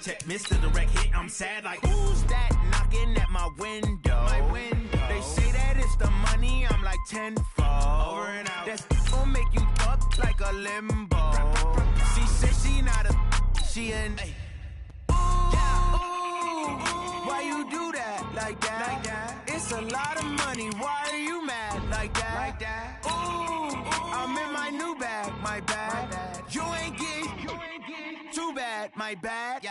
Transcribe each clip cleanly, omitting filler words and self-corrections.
check, Mr. Direct Hit. I'm sad like, who's that knocking at my window? They say that it's the money, I'm like tenfold. Over and out. That's gonna make you up like a limbo. She said she not a, she an. Why you do that like that? It's a lot of money. Why are you mad like that? Ooh, I'm in my new bag, my bad. You ain't getting too bad, my bad.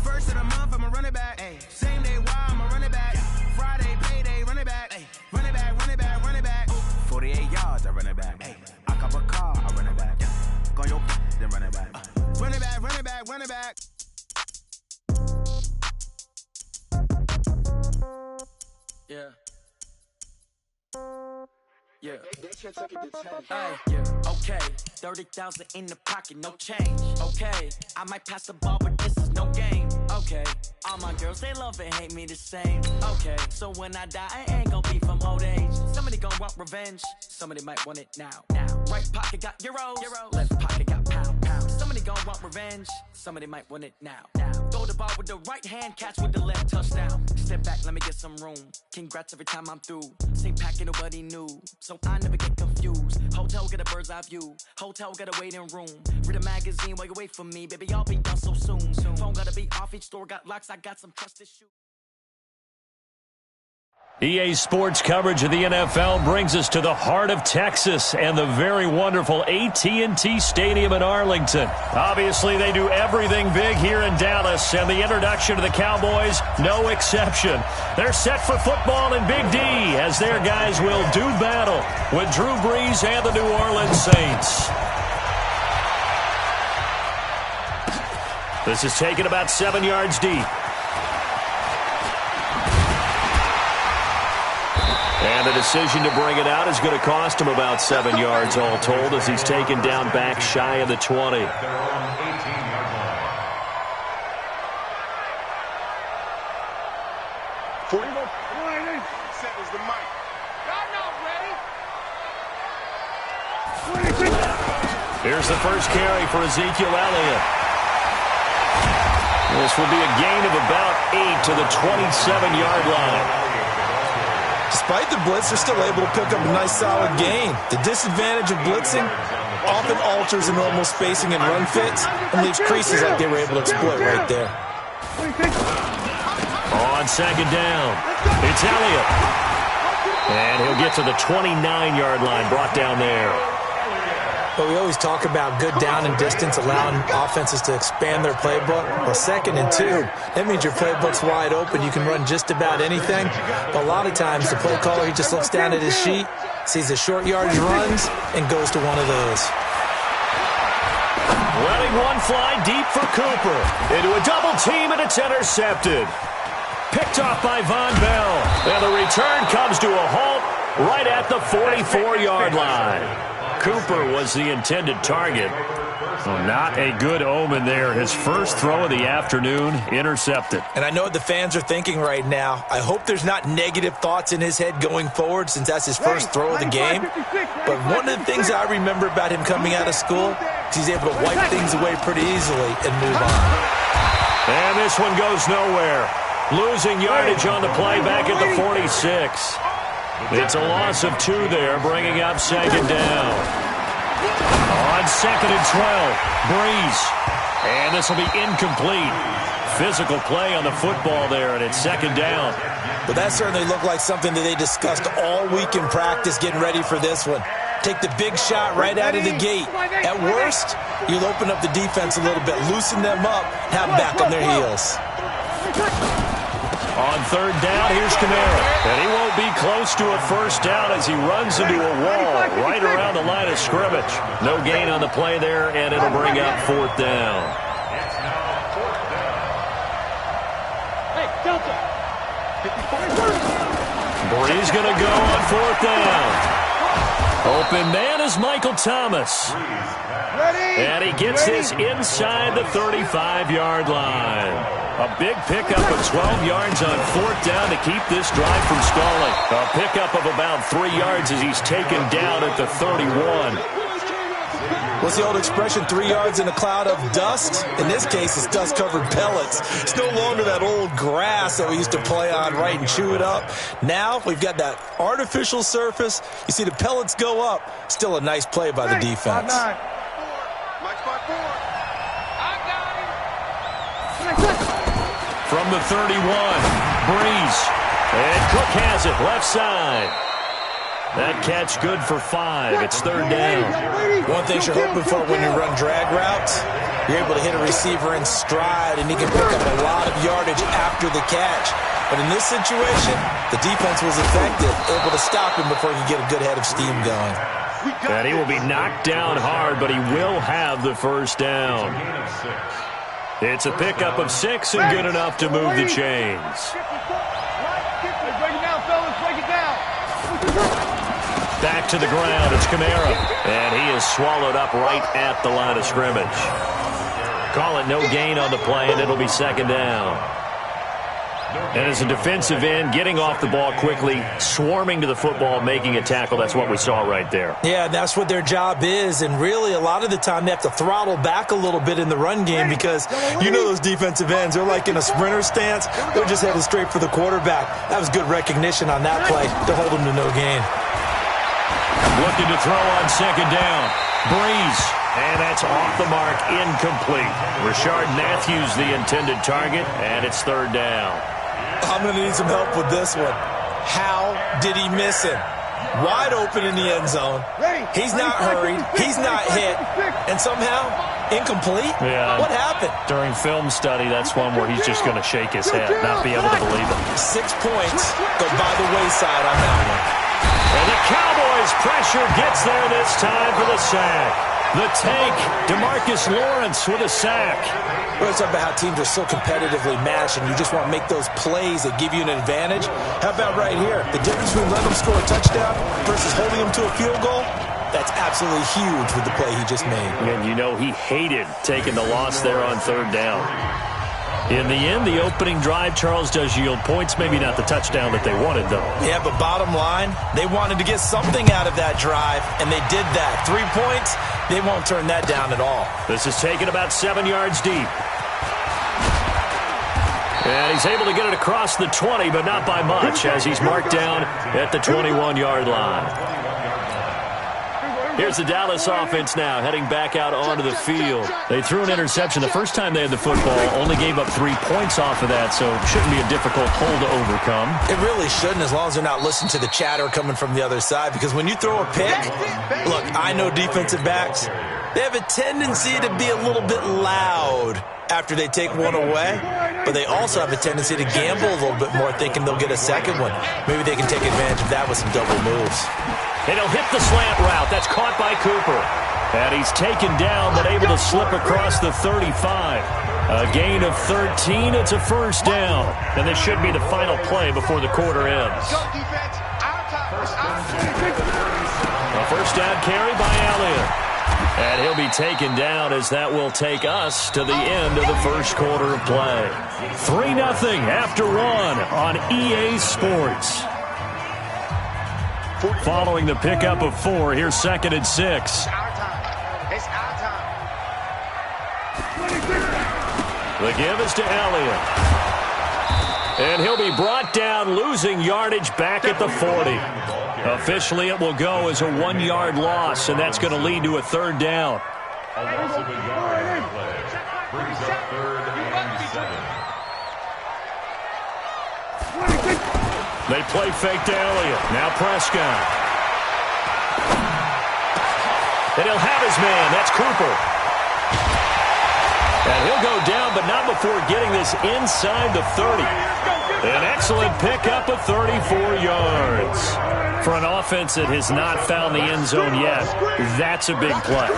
First of the month, I'ma run it back. Same day, why I'ma run it back. Friday, payday, run it back. Run it back, run it back, run it back. 48 yards, I run it back. I cop a car, I run it back. Go your then run it back. Run it back, run it back, run it back. Yeah. Yeah. Okay, 30,000 in the pocket, no change. Okay, I might pass the ball, but this is no game. Okay, all my girls, they love and hate me the same. Okay, so when I die, I ain't gonna be from old age. Somebody gon' want revenge, somebody might want it now. Right pocket got euros, left pocket got pound. Somebody gon' want revenge, somebody might want it now. Throw the ball with the right hand, catch with the left, touchdown. Step back, let me get some room. Congrats every time I'm through. Same packet, nobody knew, so I never get confused. Hotel get a bird's eye view. Hotel get a waiting room. Read a magazine while you wait for me, baby. I'll be done so soon. Phone gotta be off. Each store got locks. I got some trusted shoes. EA Sports coverage of the NFL brings us to the heart of Texas and the very wonderful AT&T Stadium in Arlington. Obviously, they do everything big here in Dallas, and the introduction to the Cowboys, no exception. They're set for football in Big D as their guys will do battle with Drew Brees and the New Orleans Saints. This is taken about 7 yards deep. And the decision to bring it out is going to cost him about 7 yards all told as he's taken down back shy of the 20. They're on 18-yard line. 41. Set is the mic. Y'all not ready. Here's the first carry for Ezekiel Elliott. This will be a gain of about 8 to the 27-yard line. Despite the blitz, they're still able to pick up a nice solid gain. The disadvantage of blitzing often alters the normal spacing and run fits and leaves creases like they were able to exploit right there. On second down, it's Elliott. And he'll get to the 29-yard line, brought down there. But we always talk about good down and distance, allowing offenses to expand their playbook. Well, 2nd and 2, that means your playbook's wide open. You can run just about anything. But a lot of times, the play caller, he just looks down at his sheet, sees the short yardage runs, and goes to one of those. Letting one fly deep for Cooper. Into a double team, and it's intercepted. Picked off by Von Bell. And the return comes to a halt right at the 44-yard line. Cooper was the intended target. So not a good omen there. His first throw of the afternoon intercepted. And I know what the fans are thinking right now. I hope there's not negative thoughts in his head going forward since that's his first throw of the game. But one of the things I remember about him coming out of school is he's able to wipe things away pretty easily and move on. And this one goes nowhere. Losing yardage on the play back at the 46. It's a loss of 2 there, bringing up second down. On 2nd and 12, Brees. And this will be incomplete. Physical play on the football there, and it's second down. But that certainly looked like something that they discussed all week in practice getting ready for this one. Take the big shot right out of the gate. At worst, you'll open up the defense a little bit, loosen them up, have them back on their heels. On third down, here's Kamara. And he won't be close to a first down as he runs into a wall right around the line of scrimmage. No gain on the play there, and it'll bring up 4th down. Brees going to go on 4th down. Open man is Michael Thomas. And he gets this inside the 35-yard line. A big pickup of 12 yards on 4th down to keep this drive from stalling. A pickup of about 3 yards as he's taken down at the 31. What's the old expression, 3 yards in a cloud of dust? In this case, it's dust-covered pellets. It's no longer that old grass that we used to play on, right, and chew it up. Now we've got that artificial surface. You see the pellets go up. Still a nice play by the defense. From the 31, Breeze. And Cook has it, left side. That catch good for 5. It's third down. One thing you're hoping for when you run drag routes, you're able to hit a receiver in stride, and he can pick up a lot of yardage after the catch. But in this situation, the defense was effective, able to stop him before he could get a good head of steam going. And he will be knocked down hard, but he will have the first down. It's a pickup of 6 and good enough to move the chains. Break it down, fellas. Break it down. Back to the ground, it's Kamara. And he is swallowed up right at the line of scrimmage. Call it no gain on the play, and it'll be second down. And as a defensive end, getting off the ball quickly, swarming to the football, making a tackle, that's what we saw right there. Yeah, that's what their job is, and really a lot of the time they have to throttle back a little bit in the run game because you know those defensive ends, they're like in a sprinter stance, they're just headed straight for the quarterback. That was good recognition on that play to hold them to no gain. Looking to throw on second down. Breeze. And that's off the mark, incomplete. Rashard Matthews the intended target, and it's third down. I'm going to need some help with this one. How did he miss him? Wide open in the end zone. He's not hurried. He's not hit. And somehow, incomplete? Yeah. What happened? During film study, that's one where he's just going to shake his head, not be able to believe it. 6 points go by the wayside on that one. And the Cowboys' pressure gets there this time for the sack. The tank, DeMarcus Lawrence with a sack. We're talking about how teams are so competitively matched and you just want to make those plays that give you an advantage. How about right here? The difference between letting them score a touchdown versus holding them to a field goal, that's absolutely huge with the play he just made. And you know he hated taking the loss there on third down. In the end, the opening drive, Charles, does yield points. Maybe not the touchdown that they wanted, though. Yeah, but bottom line, they wanted to get something out of that drive, and they did that. 3 points, they won't turn that down at all. This is taken about 7 yards deep. And he's able to get it across the 20, but not by much, as he's marked down at the 21-yard line. Here's the Dallas offense now, heading back out onto the field. They threw an interception the first time they had the football, only gave up 3 points off of that, so it shouldn't be a difficult hole to overcome. It really shouldn't, as long as they're not listening to the chatter coming from the other side, because when you throw a pick, look, I know defensive backs, they have a tendency to be a little bit loud after they take one away, but they also have a tendency to gamble a little bit more, thinking they'll get a second one. Maybe they can take advantage of that with some double moves. And he'll hit the slant route. That's caught by Cooper. And he's taken down, but able to slip across the 35. A gain of 13. It's a first down. And this should be the final play before the quarter ends. A first down carry by Elliott. And he'll be taken down as that will take us to the end of the first quarter of play. 3-0 after 1 on EA Sports. Following the pickup of 4, here's second and 6. It's our time. The give is to Elliott. And he'll be brought down, losing yardage back at the 40. Officially, it will go as a 1-yard loss, and that's going to lead to a third down. A loss of a yard on the play. Brings up 3rd and 7. They play fake to Elliott. Now Prescott. And he'll have his man. That's Cooper. And he'll go down, but not before getting this inside the 30. An excellent pickup of 34 yards. For an offense that has not found the end zone yet, that's a big play.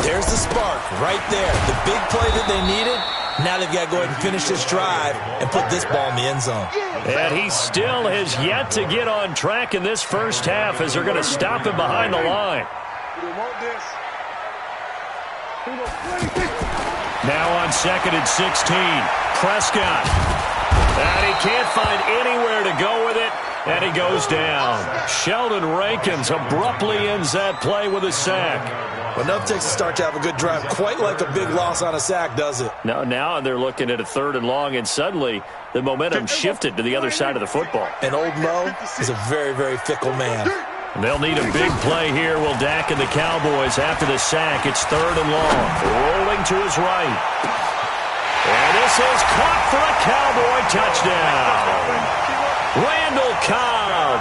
There's the spark right there. The big play that they needed. Now they've got to go ahead and finish this drive and put this ball in the end zone. And he still has yet to get on track in this first half as they're going to stop him behind the line. Now on second and 16, Prescott. And he can't find anywhere to go with it. And he goes down. Sheldon Rankins abruptly ends that play with a sack. Enough takes to start to have a good drive. Quite like a big loss on a sack, does it? Now they're looking at a 3rd and long, and suddenly the momentum shifted to the other side of the football. And Old Mo is a very, very fickle man. They'll need a big play here. Will Dak and the Cowboys after the sack. It's 3rd and long. Rolling to his right. And this is caught for a Cowboy touchdown. Randall Cobb,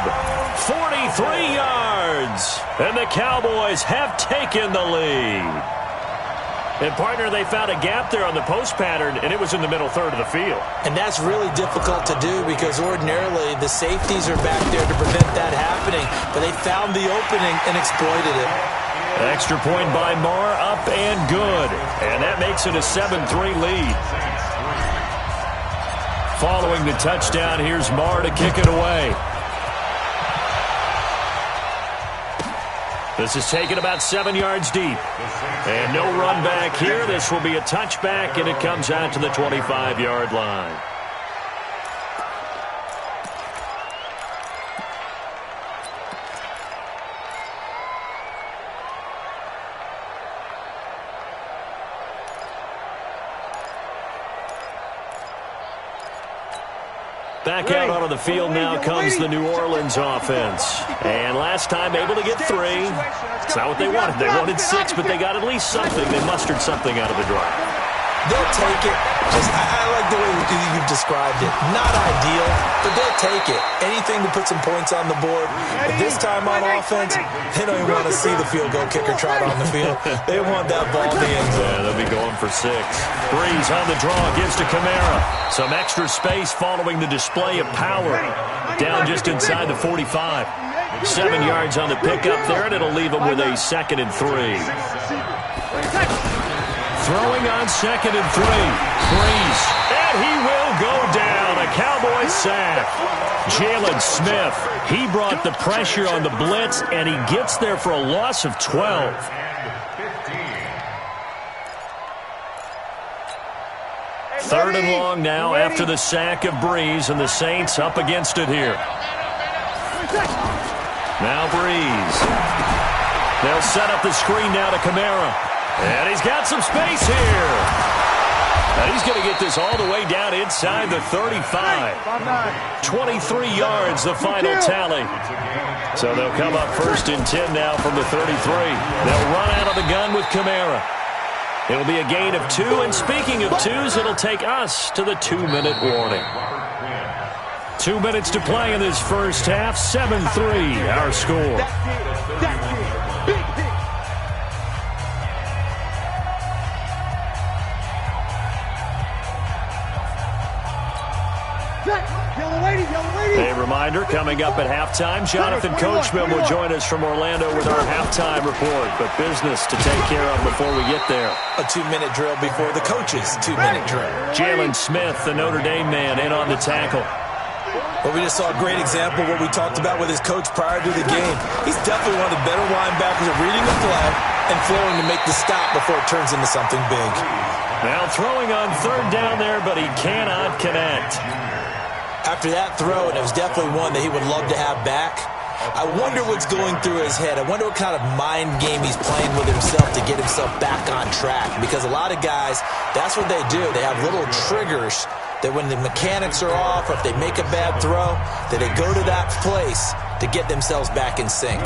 43 yards. And the Cowboys have taken the lead. And, partner, they found a gap there on the post pattern, and it was in the middle 3rd of the field. And that's really difficult to do because ordinarily the safeties are back there to prevent that happening. But they found the opening and exploited it. Extra point by Marr, up and good. And that makes it a 7-3 lead. Following the touchdown, here's Marr to kick it away. This is taken about 7 yards deep. And no run back here. This will be a touchback, and it comes out to the 25-yard line. Back out onto the field now comes the New Orleans offense. And last time able to get 3. It's not what they wanted. They wanted 6, but they got at least something. They mustered something out of the drive. They'll take it. I like the way you've described it. Not ideal, but they'll take it. Anything to put some points on the board. But this time on offense, they don't even want to see the field goal kicker trot on the field. They want that ball in the end zone. Yeah, they'll be going for 6. Breeze on the draw, gives to Kamara. Some extra space following the display of power. Down just inside the 45. 7 yards on the pickup there, and it'll leave them with a 2nd and 3. Throwing on 2nd and 3. Breeze. And he will go down. A Cowboy sack. Jalen Smith. He brought the pressure on the blitz, and he gets there for a loss of 12. Third and long now after the sack of Breeze, and the Saints up against it here. Now Breeze. They'll set up the screen now to Kamara. And he's got some space here. And he's going to get this all the way down inside the 35. 23 yards, the final tally. So they'll come up 1st and 10 now from the 33. They'll run out of the gun with Kamara. It'll be a gain of 2. And speaking of 2s, it'll take us to the 2-minute warning. 2 minutes to play in this first half. 7-3, our score. A reminder, coming up at halftime, Jonathan Coachman will join us from Orlando with our halftime report. But business to take care of before we get there. A 2-minute drill before the coach's 2-minute drill. Jalen Smith, the Notre Dame man, in on the tackle. Well, we just saw a great example of what we talked about with his coach prior to the game. He's definitely one of the better linebackers at reading the play and flowing to make the stop before it turns into something big. Now throwing on 3rd down there, but he cannot connect. After that throw, and it was definitely one that he would love to have back, I wonder what's going through his head. I wonder what kind of mind game he's playing with himself to get himself back on track. Because a lot of guys, that's what they do. They have little triggers that when the mechanics are off or if they make a bad throw, that they go to that place to get themselves back in sync.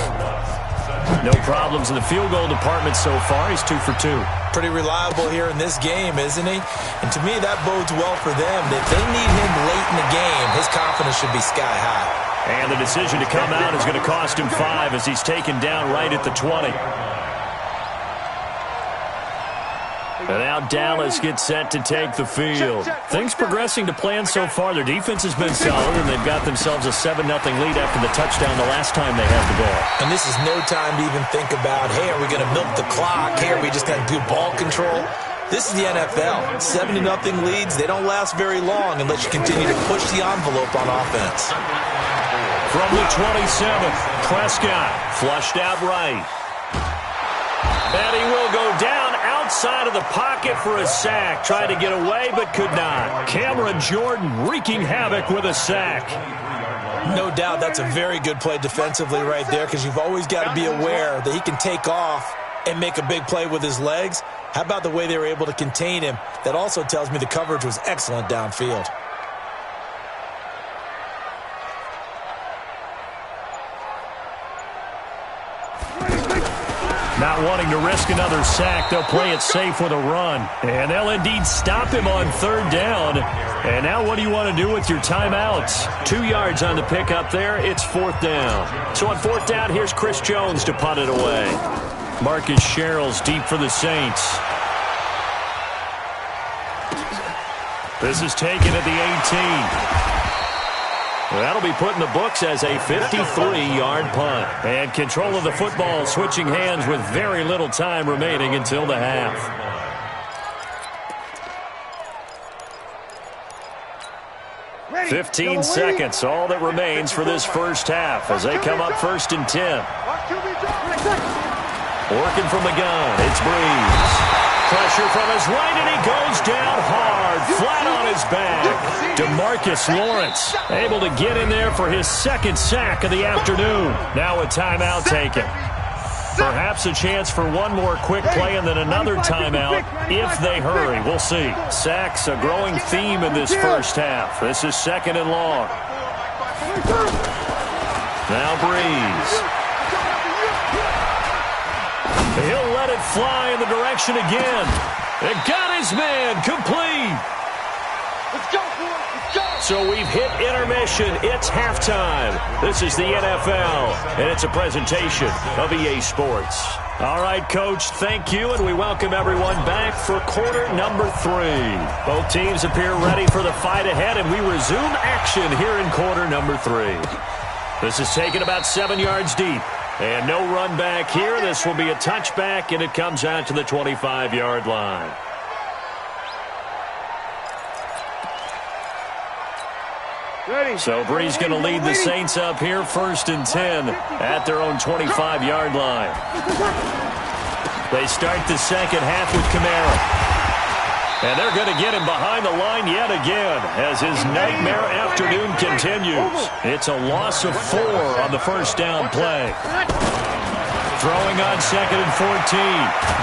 No problems in the field goal department so far. He's 2 for 2. Pretty reliable here in this game, isn't he? And to me, that bodes well for them. If they need him late in the game, his confidence should be sky high. And the decision to come out is going to cost him 5 as he's taken down right at the 20. And now Dallas gets set to take the field. Things progressing to plan so far. Their defense has been solid, and they've got themselves a 7-0 lead after the touchdown the last time they had the ball. And this is no time to even think about, hey, are we going to milk the clock? Hey, are we just going to do ball control? This is the NFL. 7-0 leads, they don't last very long unless you continue to push the envelope on offense. From the 27, Prescott flushed out right. And he will go down outside of the pocket for a sack. Tried to get away, but could not. Cameron Jordan wreaking havoc with a sack. No doubt that's a very good play defensively right there, because you've always got to be aware that he can take off and make a big play with his legs. How about the way they were able to contain him? That also tells me the coverage was excellent downfield. Not wanting to risk another sack, they'll play it safe with a run. And they'll indeed stop him on third down. And now what do you want to do with your timeouts? 2 yards on the pickup there. It's fourth down. So on fourth down, here's Chris Jones to punt it away. Marcus Sherrill's deep for the Saints. This is taken at the 18. That'll be put in the books as a 53-yard punt. And control of the football switching hands with very little time remaining until the half. Ready. 15 seconds, all that remains for this first half as they come up first and 10. Working from the gun, it's Breeze. Pressure from his right, and he goes down hard, flat on his back. DeMarcus Lawrence able to get in there for his second sack of the afternoon. Now a timeout taken. Perhaps a chance for one more quick play and then another timeout if they hurry. We'll see. Sacks, a growing theme in this first half. This is second and long. Now Breeze. He'll let it fly in the direction again. It got his man complete. Let's go, boy. Let's go. So we've hit intermission. It's halftime. This is the NFL, and it's a presentation of EA Sports. All right, Coach, thank you, and we welcome everyone back for quarter number 3. Both teams appear ready for the fight ahead, and we resume action here in quarter number 3. This is taken about 7 yards deep. And no run back here. This will be a touchback, and it comes out to the 25-yard line. So Breeze going to lead the Saints up here first and 10 at their own 25-yard line. They start the second half with Kamara. And they're going to get him behind the line yet again as his nightmare afternoon continues. It's a loss of 4 on the first down play. Throwing on second and 14.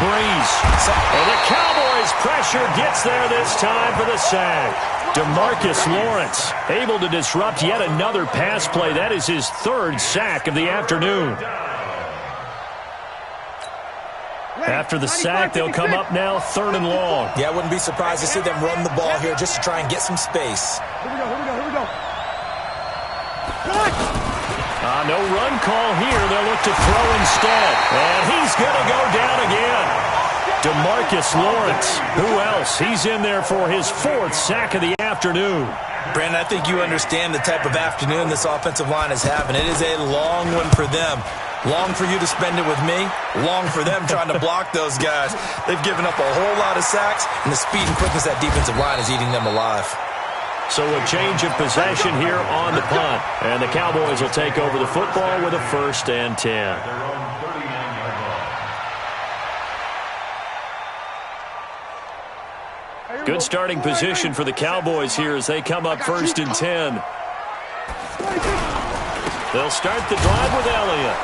Breeze. And the Cowboys' pressure gets there this time for the sack. DeMarcus Lawrence able to disrupt yet another pass play. That is his third sack of the afternoon. After the sack, they'll come up now third and long. Yeah, I wouldn't be surprised to see them run the ball here just to try and get some space. Here we go. No run call here. They'll look to throw instead. And he's going to go down again. DeMarcus Lawrence. Who else? He's in there for his 4th sack of the afternoon. Brandon, I think you understand the type of afternoon this offensive line is having. It is a long one for them. Long for you to spend it with me. Long for them trying to block those guys. They've given up a whole lot of sacks, and the speed and quickness that defensive line is eating them alive. So a change of possession here on the punt. And the Cowboys will take over the football with a first and 10. Good starting position for the Cowboys here as they come up first and 10. They'll start the drive with Elliott.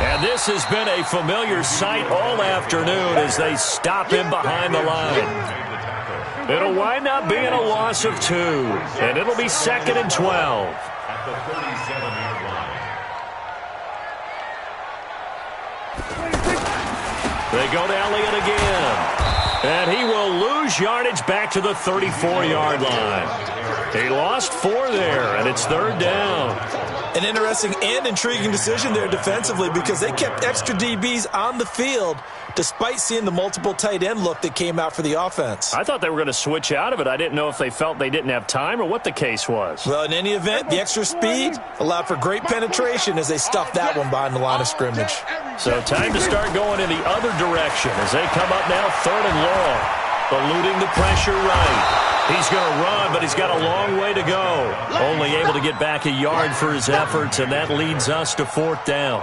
And this has been a familiar sight all afternoon as they stop him behind the line. It'll wind up being a loss of 2. And it'll be second and 12. At the 37-yard line. They go to Elliott again. And he will lose yardage back to the 34-yard line. He lost 4 there, and it's third down. An interesting and intriguing decision there defensively because they kept extra DBs on the field despite seeing the multiple tight end look that came out for the offense. I thought they were going to switch out of it. I didn't know if they felt they didn't have time or what the case was. Well, in any event, the extra speed allowed for great penetration as they stuffed that one behind the line of scrimmage. So time to start going in the other direction as they come up now third and long. Eluding the pressure right. He's going to run, but he's got a long way to go. Only able to get back a yard for his efforts, and that leads us to fourth down.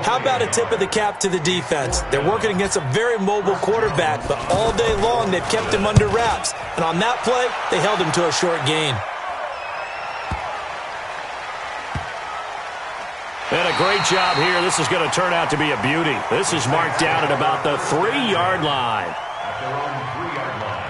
How about a tip of the cap to the defense? They're working against a very mobile quarterback, but all day long they've kept him under wraps. And on that play, they held him to a short gain. And a great job here. This is going to turn out to be a beauty. This is marked down at about the 3-yard line. At their own 3-yard line.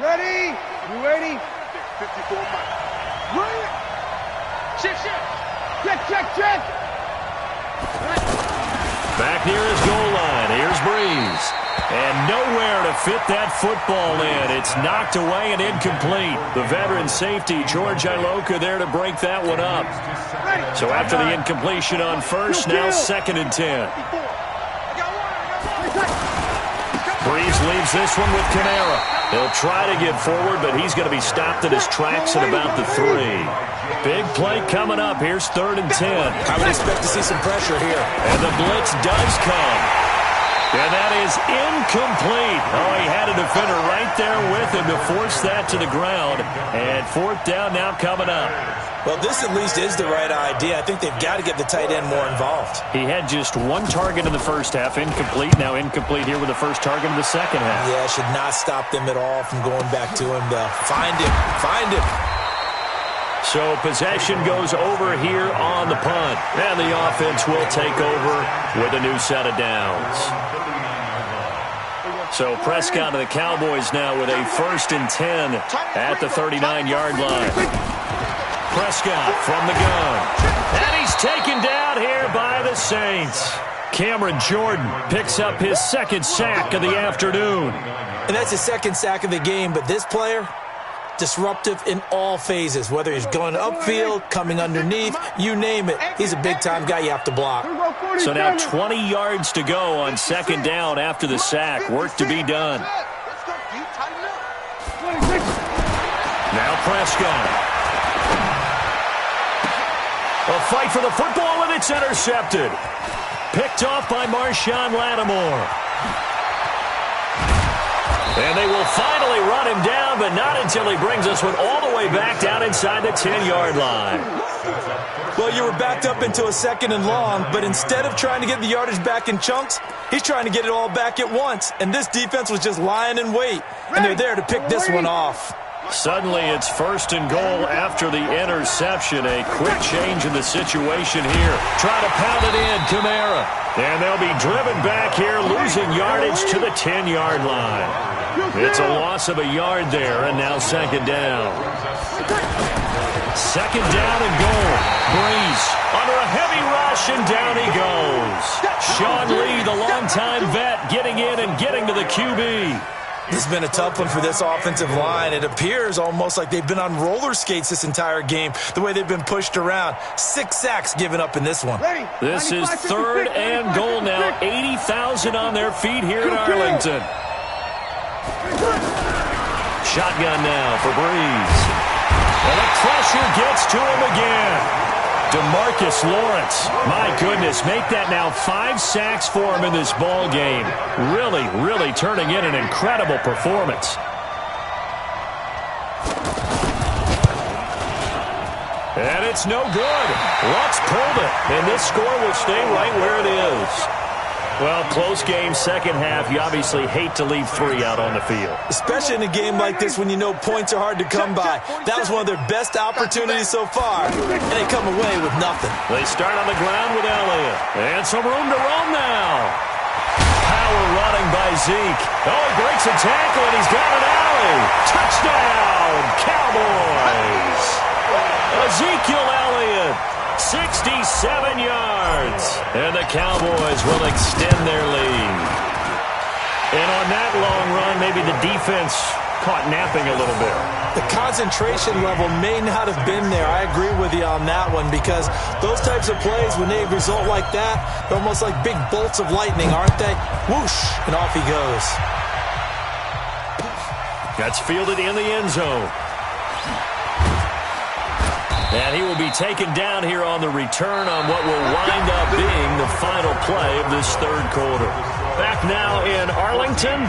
Ready? You ready? 54 miles. Right. Check. Back near his goal line. Here's Breeze. And nowhere to fit that football in. It's knocked away and incomplete. The veteran safety, George Iloka, there to break that one up. So after the incompletion on first, now 2nd and 10. Breeze leaves this one with Kamara. He'll try to get forward, but he's going to be stopped in his tracks at about the 3. Big play coming up. Here's 3rd and 10. I would expect to see some pressure here. And the blitz does come. And that is incomplete. Oh, he had a defender right there with him to force that to the ground. And 4th down now coming up. Well, this at least is the right idea. I think they've got to get the tight end more involved. He had just 1 target in the first half, incomplete. Now incomplete here with the first target in the second half. Yeah, should not stop them at all from going back to him, though. Find him. So possession goes over here on the punt. And the offense will take over with a new set of downs. So Prescott and the Cowboys now with a 1st and 10 at the 39-yard line. Prescott from the gun. And he's taken down here by the Saints. Cameron Jordan picks up his 2nd sack of the afternoon. And that's his 2nd sack of the game, but this player, disruptive in all phases, whether he's going upfield, coming underneath, you name it. He's a big-time guy you have to block. So now 20 yards to go on 2nd down after the sack. Work to be done. Now Prescott. A fight for the football, and it's intercepted. Picked off by Marshawn Lattimore. And they will finally run him down, but not until he brings this one all the way back down inside the 10-yard line. Well, you were backed up into a 2nd and long, but instead of trying to get the yardage back in chunks, he's trying to get it all back at once. And this defense was just lying in wait, and they're there to pick this one off. Suddenly it's 1st and goal after the interception. A quick change in the situation here. Try to pound it in, Kamara. And they'll be driven back here, losing yardage to the 10-yard line. It's a loss of a yard there, and now 2nd down. 2nd down and goal. Breeze under a heavy rush, and down he goes. Sean Lee, the longtime vet, getting in and getting to the QB. This has been a tough one for this offensive line. It appears almost like they've been on roller skates this entire game, the way they've been pushed around. 6 sacks given up in this one. This is 3rd and goal now. 80,000 on their feet here in Arlington. Shotgun now for Breeze. And the pressure gets to him again. DeMarcus Lawrence, my goodness, make that now 5 sacks for him in this ball game. Really turning in an incredible performance. And it's no good. Lutz pulled it, and this score will stay right where it is. Well, close game, 2nd half. You obviously hate to leave 3 out on the field. Especially in a game like this when you know points are hard to come by. That was one of their best opportunities so far, and they come away with nothing. They start on the ground with Elliott. And some room to roam now. Power running by Zeke. Oh, he breaks a tackle, and he's got an alley. Touchdown, Cowboys. Ezekiel Elliott. 67 yards. And the Cowboys will extend their lead. And on that long run, maybe the defense caught napping a little bit. The concentration level may not have been there. I agree with you on that one, because those types of plays, when they result like that, they're almost like big bolts of lightning, aren't they? Whoosh, and off he goes. That's fielded in the end zone. And he will be taken down here on the return on what will wind up being the final play of this 3rd quarter. Back now in Arlington,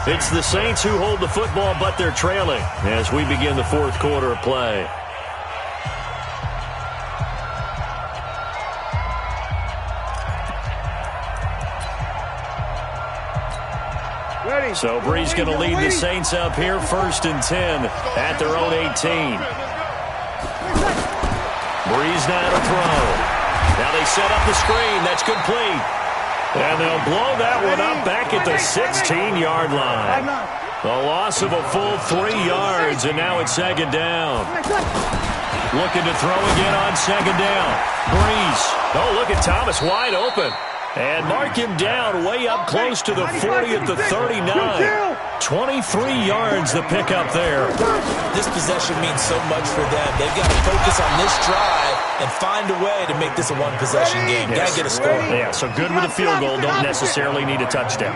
it's the Saints who hold the football, but they're trailing as we begin the 4th quarter of play. So Brees going to lead the Saints up here, 1st and 10 at their own 18. Brees now to throw. Now they set up the screen. That's complete. And they'll blow that one up back at the 16-yard line. The loss of a full 3 yards, and now it's 2nd down. Looking to throw again on 2nd down. Brees. Oh, look at Thomas wide open. And mark him down way up close to the 40 at the 39. 23 yards the pickup there. This possession means so much for them. They've got to focus on this drive and find a way to make this a one-possession game. Yes. Got to get a score. Yeah, so good with a field goal. Don't necessarily need a touchdown.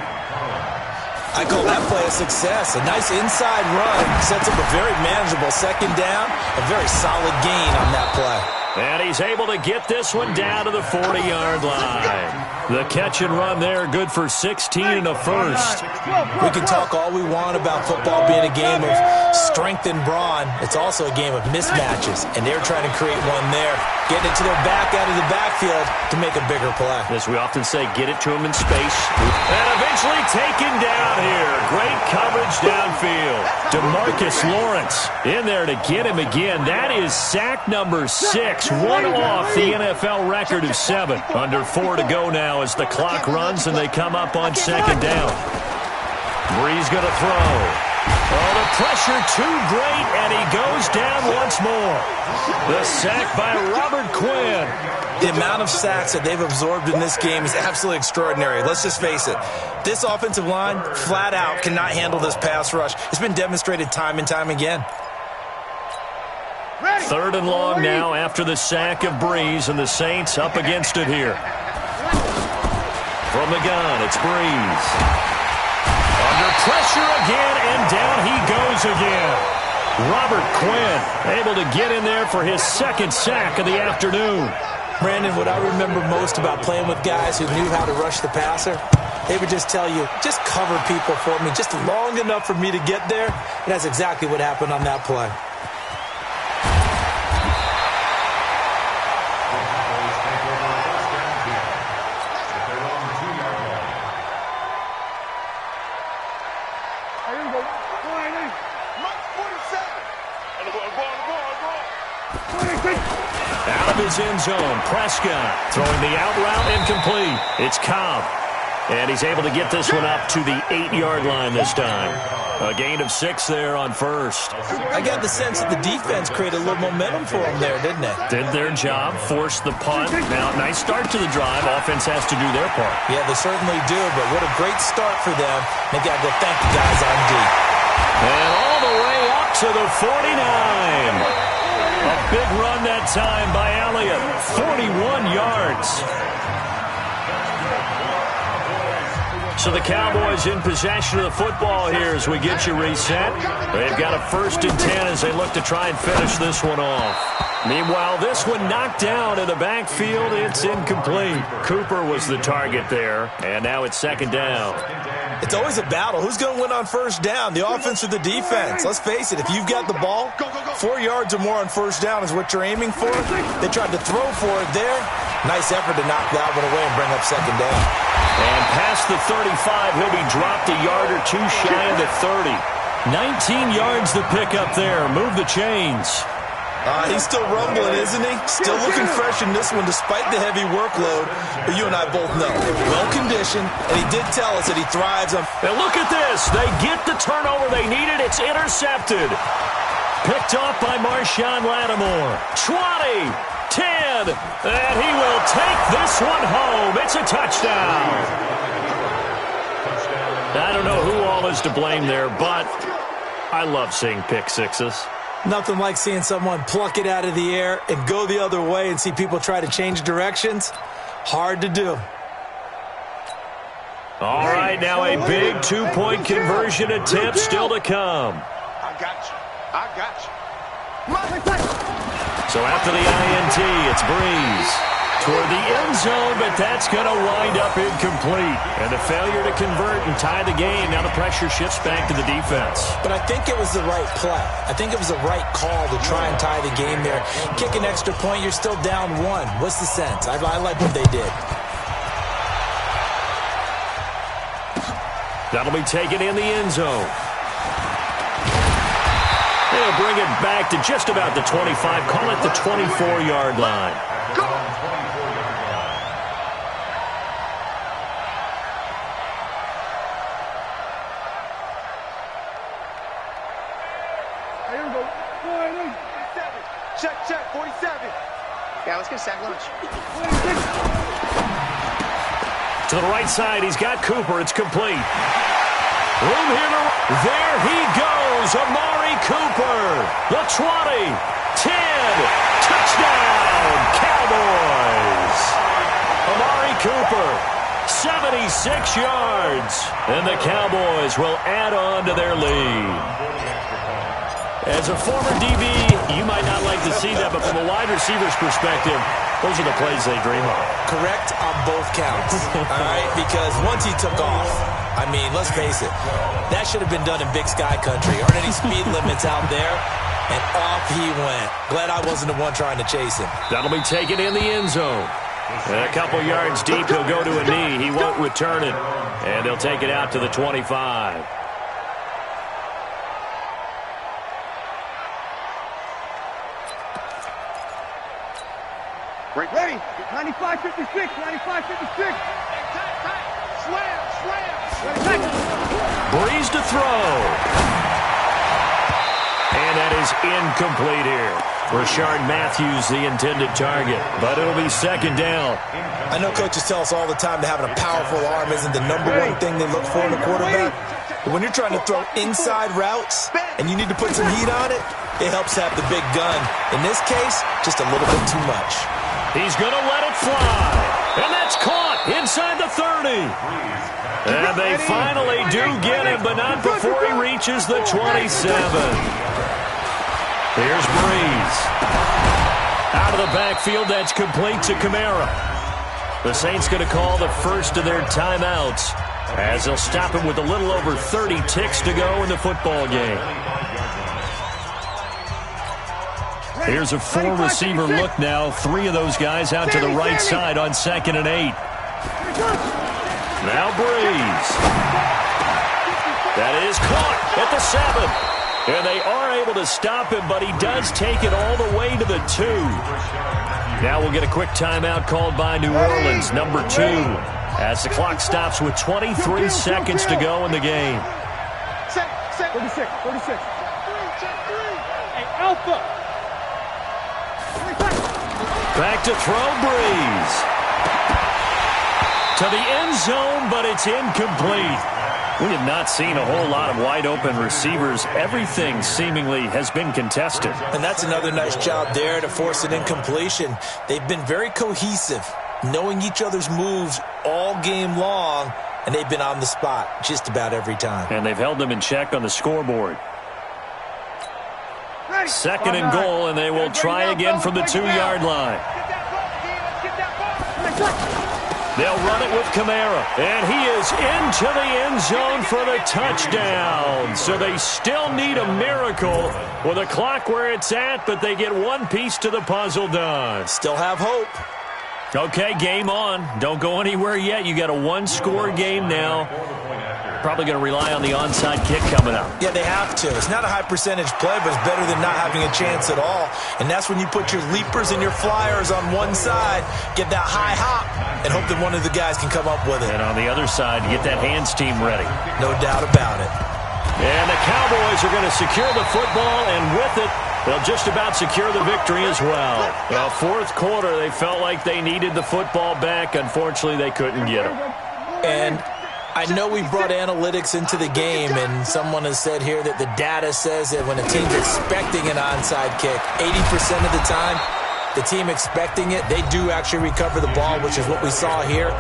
I call that play a success. A nice inside run sets up a very manageable 2nd down. A very solid gain on that play. And he's able to get this one down to the 40-yard line. The catch and run there, good for 16 and a first. We can talk all we want about football being a game of strength and brawn. It's also a game of mismatches, and they're trying to create one there. Getting it to their back out of the backfield to make a bigger play. As we often say, get it to him in space. And eventually taken down here. Great coverage downfield. DeMarcus Lawrence in there to get him again. That is sack number 6. One off the NFL record of 7. Under 4 to go now as the clock runs and they come up on 2nd down. Brees going to throw. Oh, the pressure too great, and he goes down once more. The sack by Robert Quinn. The amount of sacks that they've absorbed in this game is absolutely extraordinary. Let's just face it. This offensive line, flat out, cannot handle this pass rush. It's been demonstrated time and time again. 3rd and long now after the sack of Brees, and the Saints up against it here. From the gun, it's Brees. Under pressure again, and down he goes again. Robert Quinn able to get in there for his 2nd sack of the afternoon. Brandon, what I remember most about playing with guys who knew how to rush the passer, they would just tell you, just cover people for me, just long enough for me to get there. And that's exactly what happened on that play. Out of his end zone, Prescott throwing the out route incomplete. It's Cobb. And he's able to get this one up to the 8-yard line this time. A gain of 6 there on 1st. I got the sense that the defense created a little momentum for them there, didn't they? Did their job, forced the punt. Now, nice start to the drive. Offense has to do their part. Yeah, they certainly do, but what a great start for them. They got to go thank the guys on D. And all the way up to the 49. A big run that time by Elliott. 41 yards. So the Cowboys in possession of the football here as we get you reset. They've got a 1st and 10 as they look to try and finish this one off. Meanwhile, this one knocked down in the backfield. It's incomplete. Cooper was the target there, and now it's 2nd down. It's always a battle. Who's going to win on 1st down, the offense or the defense? Let's face it, if you've got the ball, 4 yards or more on 1st down is what you're aiming for. They tried to throw for it there. Nice effort to knock that one away and bring up 2nd down. And past the 35, he'll be dropped a yard or 2 shy of the 30. 19 yards the pickup there. Move the chains. He's still rumbling, isn't he? Still looking fresh in this one despite the heavy workload. But you and I both know, well-conditioned, and he did tell us that he thrives on... And look at this. They get the turnover they needed. It's intercepted. Picked off by Marshawn Lattimore. 20, 10, and he will take this one home. It's a touchdown. I don't know who all is to blame there, but I love seeing pick sixes. Nothing like seeing someone pluck it out of the air and go the other way and see people try to change directions. Hard to do. All right, now a big 2-point conversion attempt still to come. I got you. I got you. So after the INT, it's Brees toward the end zone, but that's going to wind up incomplete. And a failure to convert and tie the game. Now the pressure shifts back to the defense. But I think it was the right play. I think it was the right call to try and tie the game there. Kick an extra point, you're still down 1. What's the sense? I like what they did. That'll be taken in the end zone. They'll bring it back to just about the 25. Call it the 24-yard line. Check, 47. Yeah, let's get a sack lunch. To the right side, he's got Cooper. It's complete. Room here to... There he goes, Amari Cooper. The 20, 10, touchdown, Cowboys. Amari Cooper, 76 yards. And the Cowboys will add on to their lead. As a former DB, you might not like to see that, but from a wide receiver's perspective, those are the plays they dream of. Correct on both counts, all right? Because once he took off, I mean, let's face it, that should have been done in Big Sky Country. Aren't any speed limits out there? And off he went. Glad I wasn't the one trying to chase him. That'll be taken in the end zone. And a couple yards deep, he'll go to a knee. He won't return it. And they'll take it out to the 25. Ready? 95-56, 95-56. Slam. Breeze to throw. And that is incomplete here. Rashard Matthews, the intended target. But it'll be second down. I know coaches tell us all the time that having a powerful arm isn't the #1 thing they look for in a quarterback. But when you're trying to throw inside routes and you need to put some heat on it, it helps have the big gun. In this case, just a little bit too much. He's going to let it fly. And that's caught inside the 30. And they finally do get him, but not before he reaches the 27. Here's Breeze. Out of the backfield, that's complete to Kamara. The Saints going to call the first of their timeouts as they'll stop him with a little over 30 ticks to go in the football game. Here's a four-receiver look now. Three of those guys out to the right side on 2nd and 8. Now Breeze. That is caught at the 7. And they are able to stop him, but he does take it all the way to the 2. Now we'll get a quick timeout called by New Orleans, number 2, as the clock stops with 23 seconds to go in the game. 36. Hey, Alpha. Back to throw, Breeze. To the end zone, but it's incomplete. We have not seen a whole lot of wide-open receivers. Everything seemingly has been contested. And that's another nice job there to force an incompletion. They've been very cohesive, knowing each other's moves all game long, and they've been on the spot just about every time. And they've held them in check on the scoreboard. 2nd and goal, and they will try again from the 2-yard line. They'll run it with Kamara, and he is into the end zone for the touchdown. So they still need a miracle with a clock where it's at, but they get one piece to the puzzle done. Still have hope. Okay, game on. Don't go anywhere yet. You got a one-score game now. Probably going to rely on the onside kick coming up. Yeah, they have to. It's not a high-percentage play, but it's better than not having a chance at all. And that's when you put your leapers and your flyers on one side, get that high hop, and hope that one of the guys can come up with it. And on the other side, get that hands team ready. No doubt about it. And the Cowboys are going to secure the football, and with it, they'll just about secure the victory as well. Well, fourth quarter, they felt like they needed the football back. Unfortunately, they couldn't get it. And I know we brought analytics into the game, and someone has said here that the data says that when a team's expecting an onside kick, 80% of the time, the team expecting it, they do actually recover the ball, which is what we saw here.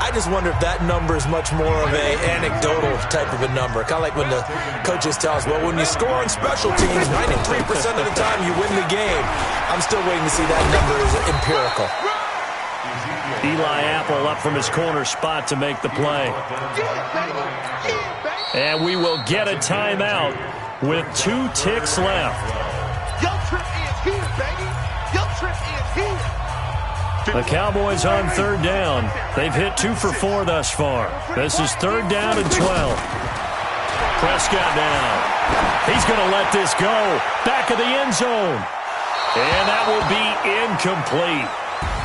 I just wonder if that number is much more of an anecdotal type of a number. Kind of like when the coaches tell us, well, when you score on special teams, 93% of the time you win the game. I'm still waiting to see that number is empirical. Eli Apple up from his corner spot to make the play. And we will get a timeout with 2 ticks left. Your trip is here, baby. Your trip is here. The Cowboys on third down. They've hit 2 for 4 thus far. This is third down and 12. Prescott now. He's going to let this go. Back of the end zone. And that will be incomplete.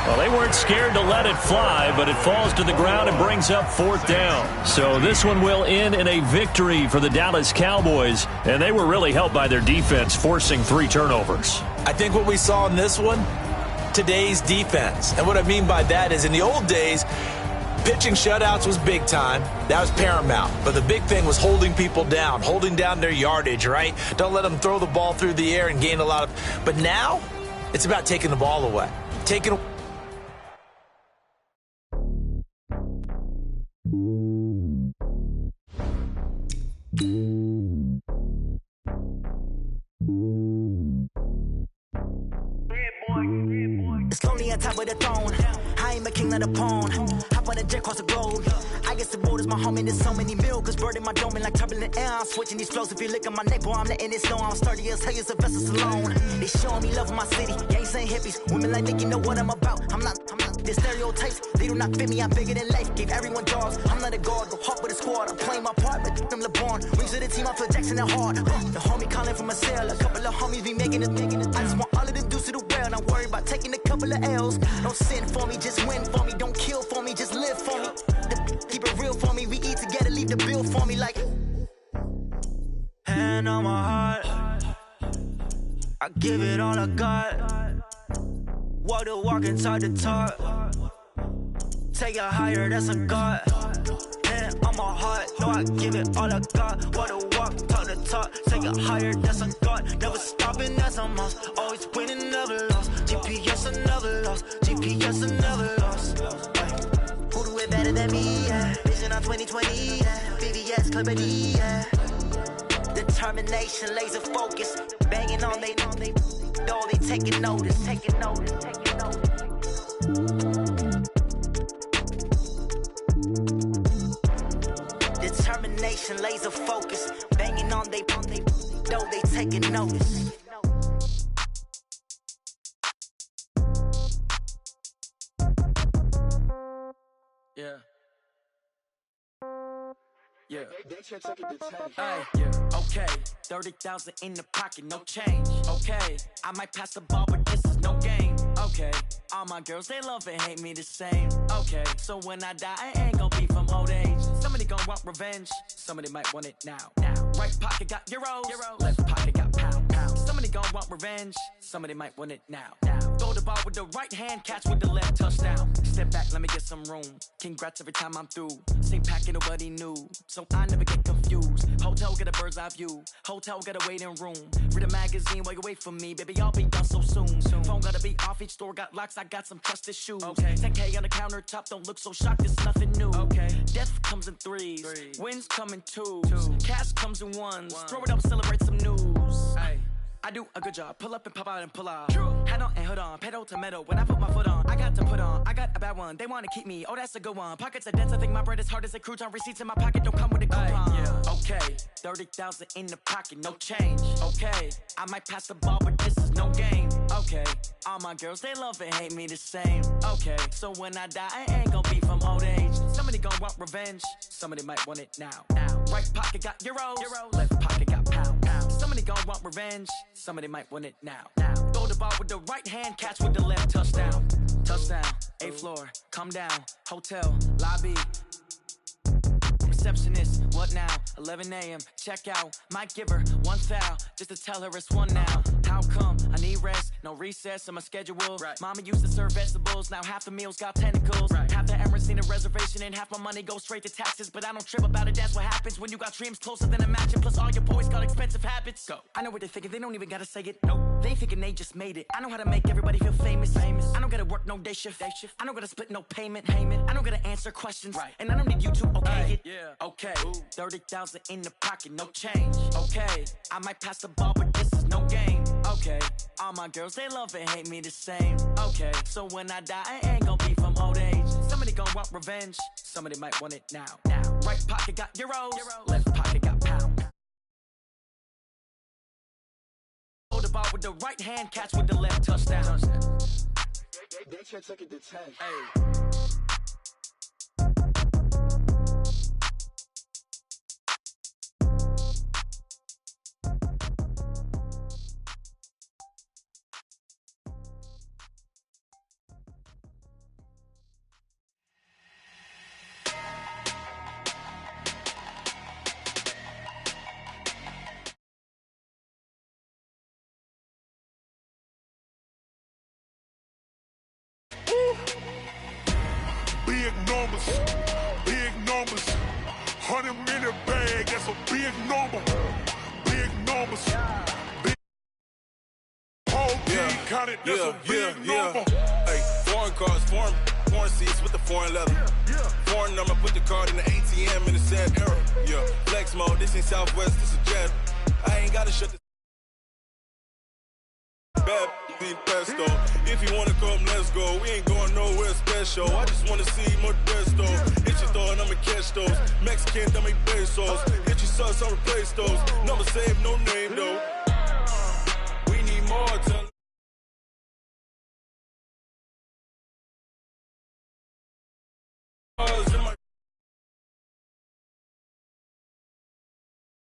Well, they weren't scared to let it fly, but it falls to the ground and brings up fourth down. So this one will end in a victory for the Dallas Cowboys, and they were really helped by their defense, forcing 3 turnovers. I think what we saw in this one, today's defense. And what I mean by that is in the old days, pitching shutouts was big time. That was paramount. But the big thing was holding people down, holding down their yardage, right? Don't let them throw the ball through the air and gain a lot of... But now, it's about taking the ball away. It's lonely on top of the throne. I ain't a king of the pawn. Hop on a jet across the globe. I guess the road is my home and there's so many milkers burning my dome like turbulent air. I'm switching these flows. If you look at my neck, boy, I'm letting it slow. I'm sturdy as hell, as a vessel alone. They showing me love in my city. Gangs ain't hippies. Women like Nick, you know what I'm about. I'm not. The stereotypes, they do not fit me. I'm bigger than life. Gave everyone dogs. I'm not a guard. Go hard with a squad. I'm playing my part, but I'm LeBron. Wings of the team, I feel Jackson and hard. The homie calling from a cell. A couple of homies be making it. I just want all of them dudes to the well. Not worried about taking a couple of L's. Don't sin for me, just win for me. Don't kill for me, just live for me. Keep it real for me. We eat together, leave the bill for me like. Hand on my heart, I give it all I got. Walk the walk and talk the talk. Take it higher, that's a God. Hand on my heart, no, I give it all I got. Walk the walk, talk the talk. Take it higher, that's a God. Never stopping, that's a must. Always winning, never lost. GPS, I never lost. GPS, I never lost. Who do it better than me? Yeah. Vision on 2020. Yeah. VVS, Clippity. Yeah. Determination, laser focus. Banging on they door, they taking notice. Taking notice. Determination, laser focus. Banging on they door, they taking notice. Yeah. Yeah. Hey, yeah. Okay. 30,000 in the pocket, no change. Okay. I might pass the ball, but this is no game. Okay. All my girls, they love and hate me the same. Okay. So when I die, I ain't gon' be from old age. Somebody gon' want revenge. Somebody might want it now. Right pocket got euros. Left pocket got pound. Somebody gon' want revenge. Somebody might want it now. Throw the ball with the right hand, catch with the left, touchdown. Step back, let me get some room. Congrats every time I'm through. Same packet, nobody knew. So I never get confused. Hotel get a bird's eye view. Hotel get a waiting room. Read a magazine while you wait for me. Baby, I'll be done so soon. Phone gotta be off, each store got locks. I got some trusted shoes. 10K on the countertop, don't look so shocked, it's nothing new. Death comes in threes. Wins come in twos. Cash comes in ones. Throw it up, celebrate some news. I do a good job. Pull up and pop out and pull out. Head on and hood on. Pedal to metal. When I put my foot on, I got to put on. I got a bad one. They want to keep me. Oh, that's a good one. Pockets are dense. I think my bread is hard as a crouton. Receipts in my pocket don't come with a coupon. Okay. 30,000 in the pocket. No change. Okay. I might pass the ball, but this is no game. Okay. All my girls, they love and hate me the same. Okay. So when I die, I ain't gon' be from old age. Somebody gon' want revenge. Somebody might want it now. Right pocket got euros. Left pocket got pound. Somebody gon' want revenge. Somebody might want it now. Throw the ball with the right hand, catch with the left, touchdown. Touchdown, 8th floor, come down, hotel, lobby. Receptionist, what now? 11 a.m., check out. Might give her one foul, just to tell her it's one now. How come? I need rest, no recess in my schedule. Mama used to serve vegetables, now half the meals got tentacles. Half the Emirates need a reservation and half my money goes straight to taxes. But I don't trip about it, that's what happens when you got dreams closer than a match. And plus all your boys got expensive habits. Go. I know what they're thinking, they don't even gotta say it. Nope. They thinking they just made it. I know how to make everybody feel famous. I don't gotta work no day shift. I don't gotta split no payment. I don't gotta answer questions. And I don't need you to okay it. Okay, 30,000 in the pocket, no change. Okay, I might pass the ball, but this is no game. Okay, all my girls, they love and hate me the same. Okay, so when I die, I ain't gon' be from old age. Somebody gon' want revenge. Somebody might want it now. Right pocket got euros. Left pocket got pound. Hold the ball with the right hand, catch with the left, touchdown. They took it to 10. Big numbers, 100 minute bag, that's a big number. Big numbers, big whole team counted, that's a big number. Hey, foreign cars, foreign seats with the foreign leather. Foreign number, put the card in the ATM in the sad era. Yeah, flex mode, this ain't Southwest, this is Jet. I ain't gotta shut the bad pesto. If you wanna come, let's go. We ain't going nowhere special. I just wanna see Modesto. Hit your thought, I'ma catch those. Mexican, dummy pesos. Hit your sus, I'll replace those. Number save, no